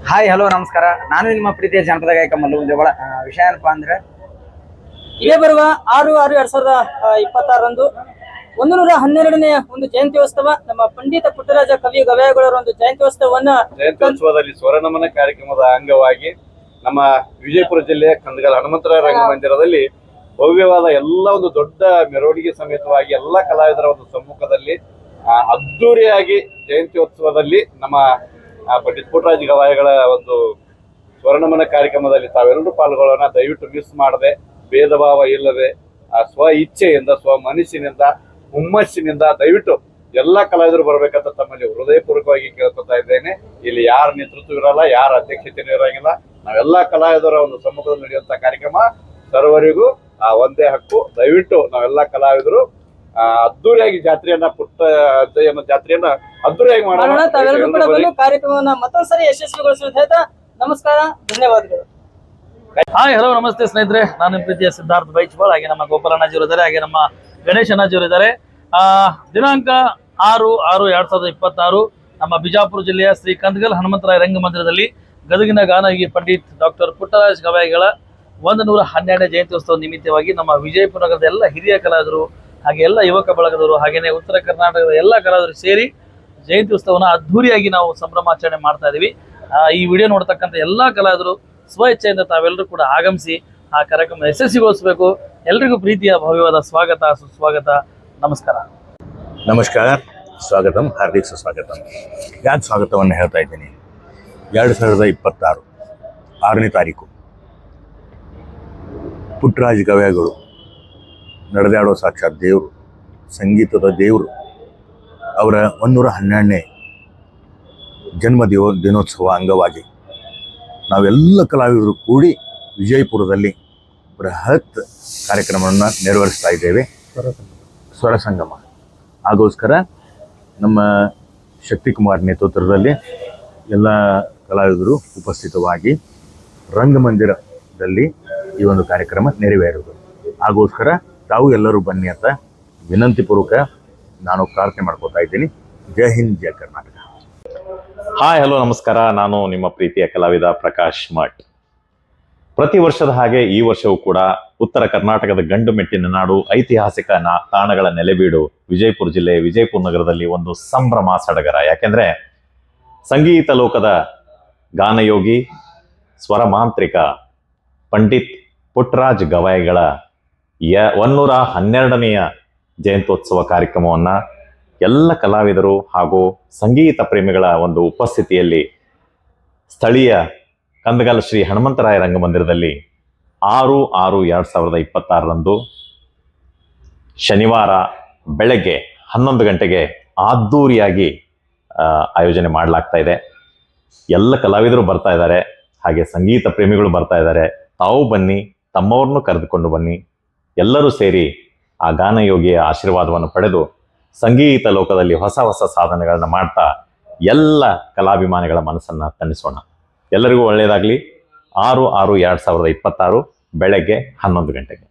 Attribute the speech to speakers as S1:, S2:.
S1: Hi hello ನಮಸ್ಕಾರ. ನಾನು ನಿಮ್ಮ ಪ್ರೀತಿಯ ಜನಪದ ಗಾಯಕ ಮಲ್ಲು ಮುಂಜಾವಳ. ವಿಷಯ ಏನಪ್ಪಾ ಅಂದ್ರೆ
S2: ಇದೇ ಬರುವ 6/6/2026ರಂದು 112ನೇ ಒಂದು ಜಯಂತ್ಯೋತ್ಸವ ನಮ್ಮ ಪಂಡಿತ ಪುಟ್ಟರಾಜ ಕವಿ ಗವಾಯಿಗಳವರ ಒಂದು
S3: ಜಯಂತ್ಯೋತ್ಸವದಲ್ಲಿ ಸ್ವರನಮನ ಕಾರ್ಯಕ್ರಮದ ಅಂಗವಾಗಿ ನಮ್ಮ ವಿಜಯಪುರ ಜಿಲ್ಲೆಯ ಕಂದಗಲ್ ಹನುಮಂತರಾಯ ರಂಗಮಂದಿರದಲ್ಲಿ ಭವ್ಯವಾದ ಎಲ್ಲ ಒಂದು ದೊಡ್ಡ ಮೆರವಣಿಗೆ ಸಮೇತವಾಗಿ ಎಲ್ಲ ಕಲಾವಿದರ ಒಂದು ಸಮ್ಮುಖದಲ್ಲಿ ಅದ್ದೂರಿಯಾಗಿ ಜಯಂತ್ಯೋತ್ಸವದಲ್ಲಿ ನಮ್ಮ ಪಂಡಿತ ಪುಟ್ಟರಾಜ ಗವಾಯಿಗಳ ಒಂದು ಸ್ವರ್ಣಮನ ಕಾರ್ಯಕ್ರಮದಲ್ಲಿ ತಾವೆಲ್ಲರೂ ಪಾಲ್ಗೊಳ್ಳೋಣ. ದಯವಿಟ್ಟು ಮಿಸ್ ಮಾಡದೆ, ಭೇದ ಭಾವ ಇಲ್ಲದೆ, ಸ್ವ ಇಚ್ಛೆಯಿಂದ, ಸ್ವ ಮನಸ್ಸಿನಿಂದ, ಹುಮ್ಮಸ್ಸಿನಿಂದ ದಯವಿಟ್ಟು ಎಲ್ಲ ಕಲಾವಿದರು ಬರ್ಬೇಕಂತ ತಮ್ಮಲ್ಲಿ ಹೃದಯಪೂರ್ವಕವಾಗಿ ಕೇಳ್ಕೊತಾ ಇದ್ದೇನೆ. ಇಲ್ಲಿ ಯಾರ ನೇತೃತ್ವ ಇರಲ್ಲ, ಯಾರ ಅಧ್ಯಕ್ಷತೆನೂ ಇರಂಗಿಲ್ಲ. ನಾವೆಲ್ಲ ಕಲಾವಿದರ ಒಂದು ಸಮ್ಮುಖದಲ್ಲಿ ನಡೆಯುವಂತ ಕಾರ್ಯಕ್ರಮ ಸರ್ವರಿಗೂ ಒಂದೇ ಹಕ್ಕು. ದಯವಿಟ್ಟು ನಾವೆಲ್ಲ ಕಲಾವಿದರು ಅದ್ದೂರಿಯಾಗಿ ಜಾತ್ರೆಯನ್ನ ಜಾತ್ರೆಯನ್ನ ಅದ್ದೂರಿಯಾಗಿ ಮಾಡೋಣ.
S2: ಕಾರ್ಯಕ್ರಮವನ್ನ ಮತ್ತೊಂದ್ಸರಿ ಯಶಸ್ವಿಗೊಳಿಸುವ ನಮಸ್ಕಾರ, ಧನ್ಯವಾದಗಳು.
S4: ಹಾಯ್ ಹಲೋ ನಮಸ್ತೆ ಸ್ನೇಹಿತರೆ, ನಾನು ಪ್ರೀತಿಯ ಸಿದ್ಧಾರ್ಥ ಬೈಚ್ಬಾಳ್, ಹಾಗೆ ನಮ್ಮ ಗೋಪಾಲಣ್ಣಜಿಯವರು ಇದ್ದಾರೆ, ಹಾಗೆ ನಮ್ಮ ಗಣೇಶ್ ಅಣ್ಣಜಿಯವರು ಇದ್ದಾರೆ. ದಿನಾಂಕ 6/6/2026 ನಮ್ಮ ಬಿಜಾಪುರ ಜಿಲ್ಲೆಯ ಶ್ರೀ ಕಂದಗಲ್ ಹನುಮಂತರಾಯ ರಂಗಮಂದಿರದಲ್ಲಿ ಗದಗಿನ ಗಾನಗಿ ಪಂಡಿತ್ ಡಾಕ್ಟರ್ ಪುಟ್ಟರಾಜ ಗವಾಯಿಗಳ 112ನೇ ಜಯಂತ್ಯೋತ್ಸವ ನಿಮಿತ್ತವಾಗಿ ನಮ್ಮ ವಿಜಯಪುರ ನಗರದ ಎಲ್ಲ ಹಿರಿಯ ಕಲಾವಿದರು, ಹಾಗೆ ಎಲ್ಲ ಯುವಕ ಬಳಗದವರು, ಹಾಗೆಯೇ ಉತ್ತರ ಕರ್ನಾಟಕದ ಎಲ್ಲ ಕಲಾವಿದರು ಸೇರಿ ಜಯಂತ್ಯೋತ್ಸವನ ಅದ್ಧೂರಿಯಾಗಿ ನಾವು ಸಂಭ್ರಮಾಚರಣೆ ಮಾಡ್ತಾ ಇದೀವಿ. ಈ ವಿಡಿಯೋ ನೋಡ್ತಕ್ಕಂಥ ಎಲ್ಲ ಕಲಾವಿದರು ಸ್ವ ಇಚ್ಛೆಯಿಂದ ತಾವೆಲ್ಲರೂ ಕೂಡ ಆಗಮಿಸಿ ಆ ಕಾರ್ಯಕ್ರಮ ಯಶಸ್ವಿಗೊಳಿಸಬೇಕು. ಎಲ್ರಿಗೂ ಪ್ರೀತಿಯ ಭವ್ಯವಾದ ಸ್ವಾಗತ, ಸುಸ್ವಾಗತ, ನಮಸ್ಕಾರ.
S5: ನಮಸ್ಕಾರ, ಸ್ವಾಗತಂ, ಹಾರ್ದಿಕ ಸುಸ್ವಾಗತಂ. ಯಾಕೆ ಸ್ವಾಗತವನ್ನು ಹೇಳ್ತಾ ಇದ್ದೀನಿ? 2026 6ನೇ ತಾರೀಕು ಪುಟ್ಟರಾಜ ಗವಾಯಿಗಳು ನಡೆದಾಡೋ ಸಾಕ್ಷಾತ್ ದೇವರು, ಸಂಗೀತದ ದೇವರು, ಅವರ 112ನೇ ಜನ್ಮ ದಿನೋತ್ಸವ ಅಂಗವಾಗಿ ನಾವೆಲ್ಲ ಕಲಾವಿದರು ಕೂಡಿ ವಿಜಯಪುರದಲ್ಲಿ ಬೃಹತ್ ಕಾರ್ಯಕ್ರಮವನ್ನು ನೆರವೇರಿಸ್ತಾ ಇದ್ದೇವೆ. ಸ್ವರ ಸಂಗಮ ಆಗೋಸ್ಕರ ನಮ್ಮ ಶಕ್ತಿಕುಮಾರ್ ನೇತೃತ್ವದಲ್ಲಿ ಎಲ್ಲ ಕಲಾವಿದರು ಉಪಸ್ಥಿತವಾಗಿ ರಂಗಮಂದಿರದಲ್ಲಿ ಈ ಒಂದು ಕಾರ್ಯಕ್ರಮ ನೆರವೇರುವುದು. ಆಗೋಸ್ಕರ ತಾವು ಎಲ್ಲರೂ ಬನ್ನಿ ಅಂತ ವಿನಂತಿಪೂರ್ವಕ ನಾನು ಪ್ರಾರ್ಥನೆ ಮಾಡ್ಕೋತಾ ಇದ್ದೀನಿ. ಜೈ ಹಿಂದ್, ಜೈ ಕರ್ನಾಟಕ.
S6: ಹಾಯ್ ಹಲೋ ನಮಸ್ಕಾರ, ನಾನು ನಿಮ್ಮ ಪ್ರೀತಿಯ ಕಲಾವಿದ ಪ್ರಕಾಶ್ ಮಠ್. ಪ್ರತಿ ವರ್ಷದ ಹಾಗೆ ಈ ವರ್ಷವೂ ಕೂಡ ಉತ್ತರ ಕರ್ನಾಟಕದ ಗಂಡು ಮೆಟ್ಟಿನ ನಾಡು, ಐತಿಹಾಸಿಕ ತಾಣಗಳ ನೆಲೆಬೀಡು ವಿಜಯಪುರ ಜಿಲ್ಲೆ ವಿಜಯಪುರ ನಗರದಲ್ಲಿ ಒಂದು ಸಂಭ್ರಮ ಸಡಗರ. ಯಾಕೆಂದ್ರೆ ಸಂಗೀತ ಲೋಕದ ಗಾನಯೋಗಿ, ಸ್ವರಮಾಂತ್ರಿಕ ಪಂಡಿತ್ ಪುಟ್ಟರಾಜ ಗವಾಯಿಗಳ 112ನೆಯ ಜಯಂತ್ಯೋತ್ಸವ ಕಾರ್ಯಕ್ರಮವನ್ನು ಎಲ್ಲ ಕಲಾವಿದರು ಹಾಗೂ ಸಂಗೀತ ಪ್ರೇಮಿಗಳ ಒಂದು ಉಪಸ್ಥಿತಿಯಲ್ಲಿ ಸ್ಥಳೀಯ ಕಂದಗಲ್ ಶ್ರೀ ಹನುಮಂತರಾಯ ರಂಗಮಂದಿರದಲ್ಲಿ 6/6/2026ರಂದು ಶನಿವಾರ ಬೆಳಗ್ಗೆ 11 ಗಂಟೆಗೆ ಅದ್ದೂರಿಯಾಗಿ ಆಯೋಜನೆ ಮಾಡಲಾಗ್ತಾ ಇದೆ. ಎಲ್ಲ ಕಲಾವಿದರು ಬರ್ತಾ ಇದ್ದಾರೆ, ಹಾಗೆ ಸಂಗೀತ ಪ್ರೇಮಿಗಳು ಬರ್ತಾ ಇದ್ದಾರೆ. ತಾವು ಬನ್ನಿ, ತಮ್ಮವ್ರನ್ನು ಕರೆದುಕೊಂಡು ಬನ್ನಿ. ಎಲ್ಲರೂ ಸೇರಿ ಆ ಗಾನಯೋಗಿಯ ಆಶೀರ್ವಾದವನ್ನು ಪಡೆದು ಸಂಗೀತ ಲೋಕದಲ್ಲಿ ಹೊಸ ಹೊಸ ಸಾಧನೆಗಳನ್ನ ಮಾಡ್ತಾ ಎಲ್ಲ ಕಲಾಭಿಮಾನಿಗಳ ಮನಸ್ಸನ್ನು ತಣಿಸೋಣ. ಎಲ್ಲರಿಗೂ ಒಳ್ಳೆಯದಾಗಲಿ. 6/6/2026 ಬೆಳಗ್ಗೆ 11 ಗಂಟೆಗೆ.